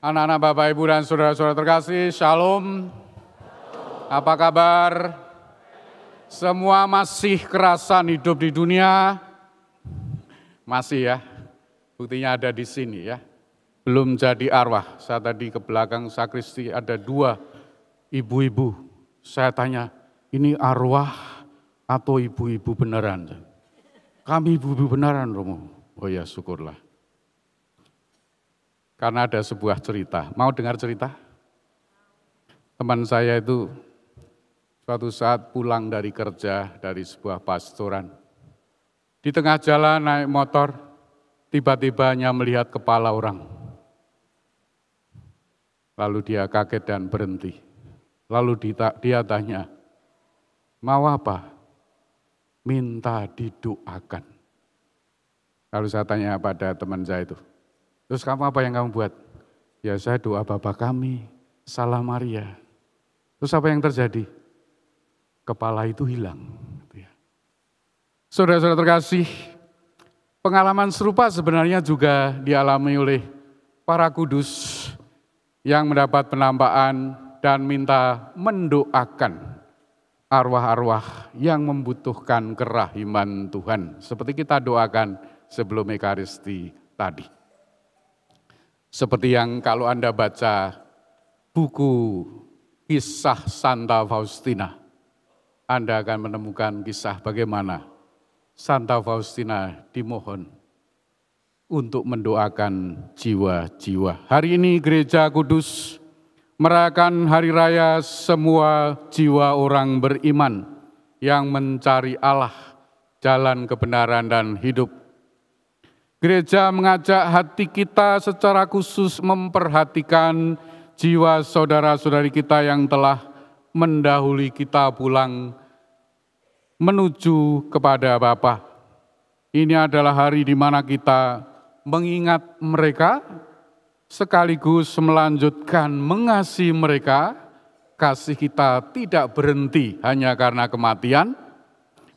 Anak-anak Bapak, Ibu, dan saudara-saudara terkasih, Shalom. Apa kabar? Semua masih kerasan hidup di dunia? Masih ya, buktinya ada di sini ya. Belum jadi arwah. Saya tadi ke belakang sakristi ada 2 ibu-ibu. Saya tanya, ini arwah atau ibu-ibu beneran? Kami ibu-ibu beneran, Romo. Oh ya, syukurlah. Karena ada sebuah cerita. Mau dengar cerita? Teman saya itu suatu saat pulang dari kerja dari sebuah pastoran. Di tengah jalan naik motor, tiba-tiba hanya melihat kepala orang. Lalu dia kaget dan berhenti. Lalu dia tanya, mau apa? Minta didoakan. Lalu saya tanya pada teman saya itu, terus kamu apa yang kamu buat? Ya saya doa Bapa kami, Salam Maria. Terus apa yang terjadi? Kepala itu hilang. Saudara-saudara terkasih, pengalaman serupa sebenarnya juga dialami oleh para kudus yang mendapat penampakan dan minta mendoakan arwah-arwah yang membutuhkan kerahiman Tuhan. Seperti kita doakan sebelum Ekaristi tadi. Seperti yang kalau Anda baca buku kisah Santa Faustina, Anda akan menemukan kisah bagaimana Santa Faustina dimohon untuk mendoakan jiwa-jiwa. Hari ini Gereja Kudus merayakan hari raya semua jiwa orang beriman yang mencari Allah, jalan kebenaran dan hidup. Gereja mengajak hati kita secara khusus memperhatikan jiwa saudara-saudari kita yang telah mendahului kita pulang menuju kepada Bapa. Ini adalah hari di mana kita mengingat mereka, sekaligus melanjutkan mengasihi mereka. Kasih kita tidak berhenti hanya karena kematian,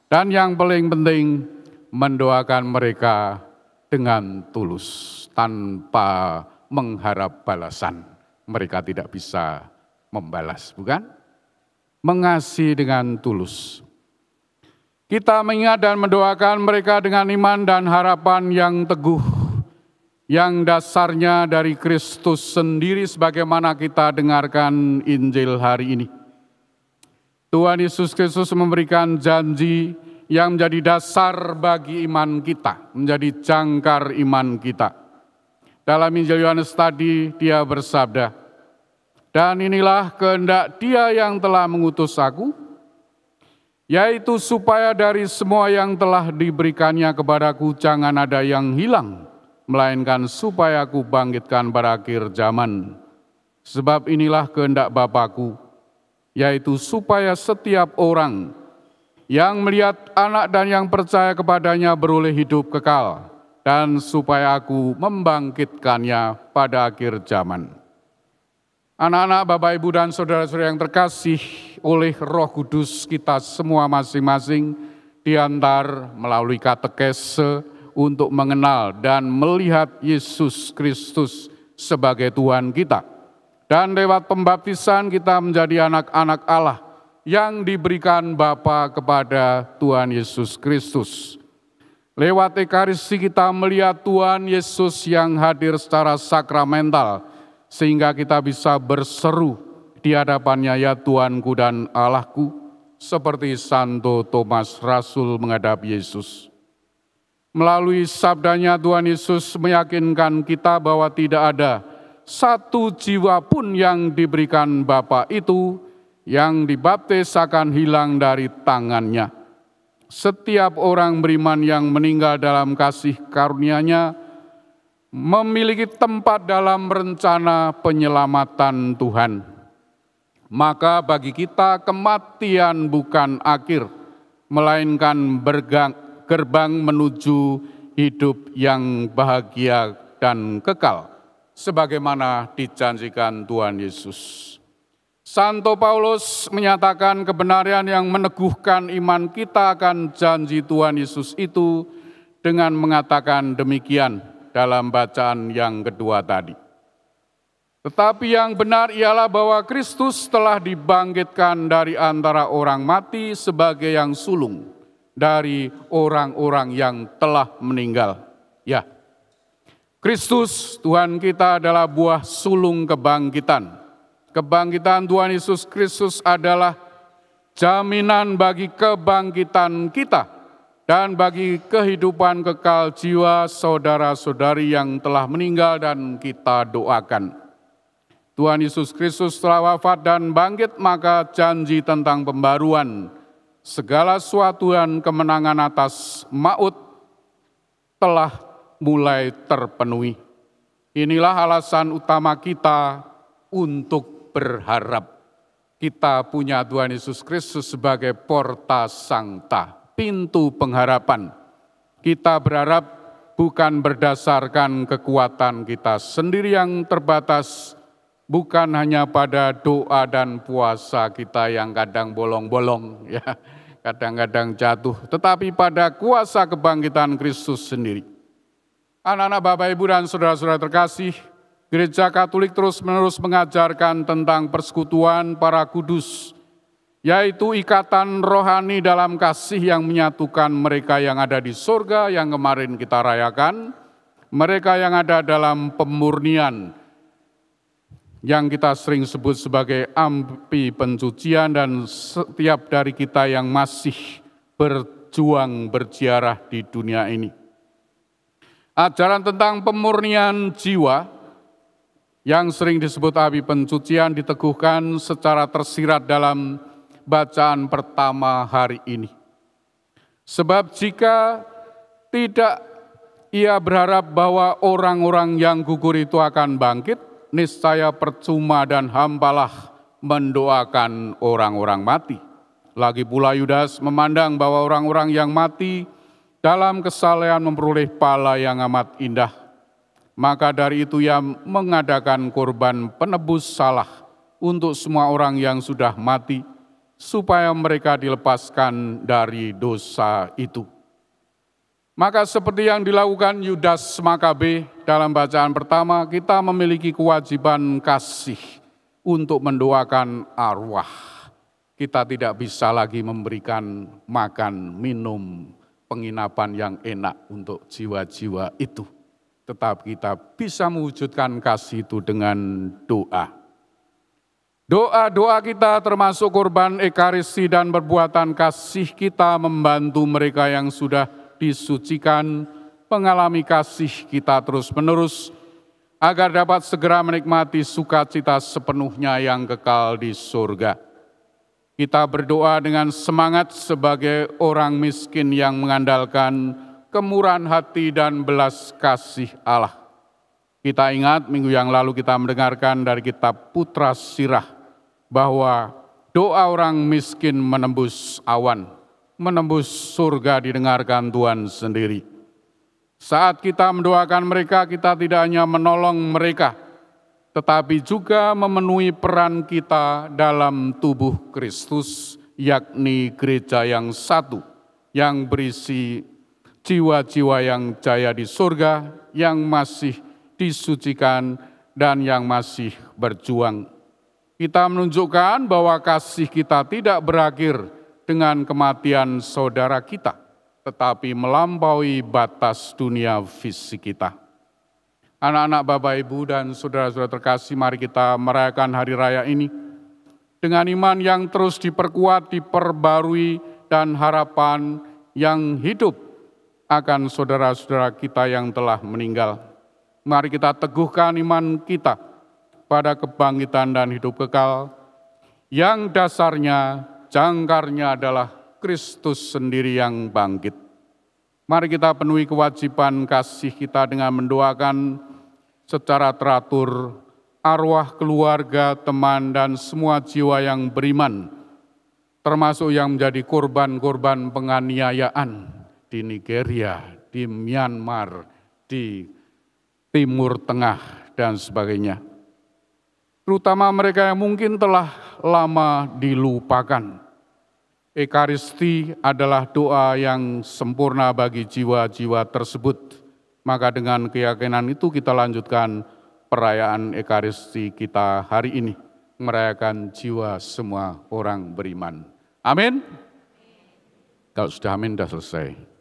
dan yang paling penting mendoakan mereka dengan tulus, tanpa mengharap balasan. Mereka tidak bisa membalas, bukan? Mengasihi dengan tulus. Kita mengingat dan mendoakan mereka dengan iman dan harapan yang teguh, yang dasarnya dari Kristus sendiri sebagaimana kita dengarkan Injil hari ini. Tuhan Yesus Kristus memberikan janji yang menjadi dasar bagi iman kita, menjadi jangkar iman kita. Dalam Injil Yohanes tadi dia bersabda, dan inilah kehendak Dia yang telah mengutus aku, yaitu supaya dari semua yang telah diberikannya kepadaku jangan ada yang hilang, melainkan supaya aku bangkitkan pada akhir zaman. Sebab inilah kehendak Bapa-Ku, yaitu supaya setiap orang yang melihat Anak dan yang percaya kepadanya beroleh hidup kekal, dan supaya aku membangkitkannya pada akhir zaman. Anak-anak, Bapak, Ibu, dan saudara-saudara yang terkasih, oleh Roh Kudus kita semua masing-masing diantar melalui katekese untuk mengenal dan melihat Yesus Kristus sebagai Tuhan kita. Dan lewat pembaptisan kita menjadi anak-anak Allah yang diberikan Bapa kepada Tuhan Yesus Kristus. Lewat Ekaristi kita melihat Tuhan Yesus yang hadir secara sakramental, sehingga kita bisa berseru di hadapannya, ya Tuhanku dan Allahku, seperti Santo Thomas Rasul menghadap Yesus. Melalui sabdanya Tuhan Yesus meyakinkan kita bahwa tidak ada satu jiwa pun yang diberikan Bapa itu yang dibaptis akan hilang dari tangannya. Setiap orang beriman yang meninggal dalam kasih karunia-Nya memiliki tempat dalam rencana penyelamatan Tuhan. Maka bagi kita kematian bukan akhir, melainkan gerbang menuju hidup yang bahagia dan kekal, sebagaimana dijanjikan Tuhan Yesus. Santo Paulus menyatakan kebenaran yang meneguhkan iman kita akan janji Tuhan Yesus itu dengan mengatakan demikian dalam bacaan yang kedua tadi. Tetapi yang benar ialah bahwa Kristus telah dibangkitkan dari antara orang mati sebagai yang sulung dari orang-orang yang telah meninggal. Ya, Kristus Tuhan kita adalah buah sulung kebangkitan. Kebangkitan Tuhan Yesus Kristus adalah jaminan bagi kebangkitan kita dan bagi kehidupan kekal jiwa saudara-saudari yang telah meninggal dan kita doakan. Tuhan Yesus Kristus telah wafat dan bangkit, maka janji tentang pembaruan segala sesuatu dan kemenangan atas maut telah mulai terpenuhi. Inilah alasan utama kita untuk berharap. Kita punya Tuhan Yesus Kristus sebagai porta sancta, pintu pengharapan. Kita berharap bukan berdasarkan kekuatan kita sendiri yang terbatas, bukan hanya pada doa dan puasa kita yang kadang bolong-bolong, ya, kadang-kadang jatuh, tetapi pada kuasa kebangkitan Kristus sendiri. Anak-anak Bapak Ibu dan saudara-saudara terkasih, Gereja Katolik terus-menerus mengajarkan tentang persekutuan para kudus, yaitu ikatan rohani dalam kasih yang menyatukan mereka yang ada di surga yang kemarin kita rayakan, mereka yang ada dalam pemurnian, yang kita sering sebut sebagai api pencucian, dan setiap dari kita yang masih berjuang berziarah di dunia ini. Ajaran tentang pemurnian jiwa yang sering disebut api pencucian diteguhkan secara tersirat dalam bacaan pertama hari ini. Sebab jika tidak ia berharap bahwa orang-orang yang gugur itu akan bangkit, niscaya percuma dan hampalah mendoakan orang-orang mati. Lagi pula Yudas memandang bahwa orang-orang yang mati dalam kesalehan memperoleh pahala yang amat indah. Maka dari itu ia mengadakan korban penebus salah untuk semua orang yang sudah mati, supaya mereka dilepaskan dari dosa itu. Maka seperti yang dilakukan Yudas Makabe dalam bacaan pertama, kita memiliki kewajiban kasih untuk mendoakan arwah. Kita tidak bisa lagi memberikan makan, minum, penginapan yang enak untuk jiwa-jiwa itu. Tetapi kita bisa mewujudkan kasih itu dengan doa. Doa-doa kita termasuk korban ekaristi dan perbuatan kasih kita membantu mereka yang sudah disucikan, mengalami kasih kita terus-menerus, agar dapat segera menikmati sukacita sepenuhnya yang kekal di surga. Kita berdoa dengan semangat sebagai orang miskin yang mengandalkan kemurahan hati dan belas kasih Allah. Kita ingat minggu yang lalu kita mendengarkan dari kitab Putra Sirah, bahwa doa orang miskin menembus awan, menembus surga didengarkan Tuhan sendiri. Saat kita mendoakan mereka, kita tidak hanya menolong mereka, tetapi juga memenuhi peran kita dalam tubuh Kristus, yakni gereja yang satu, yang berisi jiwa-jiwa yang jaya di surga, yang masih disucikan, dan yang masih berjuang. Kita menunjukkan bahwa kasih kita tidak berakhir dengan kematian saudara kita, tetapi melampaui batas dunia fisik kita. Anak-anak Bapak Ibu dan saudara-saudara terkasih, mari kita merayakan hari raya ini dengan iman yang terus diperkuat, diperbarui, dan harapan yang hidup akan saudara-saudara kita yang telah meninggal. Mari kita teguhkan iman kita pada kebangkitan dan hidup kekal, yang dasarnya, jangkarnya adalah Kristus sendiri yang bangkit. Mari kita penuhi kewajiban kasih kita dengan mendoakan secara teratur arwah keluarga, teman, dan semua jiwa yang beriman, termasuk yang menjadi korban-korban penganiayaan di Nigeria, di Myanmar, di Timur Tengah, dan sebagainya. Terutama mereka yang mungkin telah lama dilupakan. Ekaristi adalah doa yang sempurna bagi jiwa-jiwa tersebut. Maka dengan keyakinan itu kita lanjutkan perayaan Ekaristi kita hari ini, merayakan jiwa semua orang beriman. Amin. Kalau sudah amin, sudah selesai.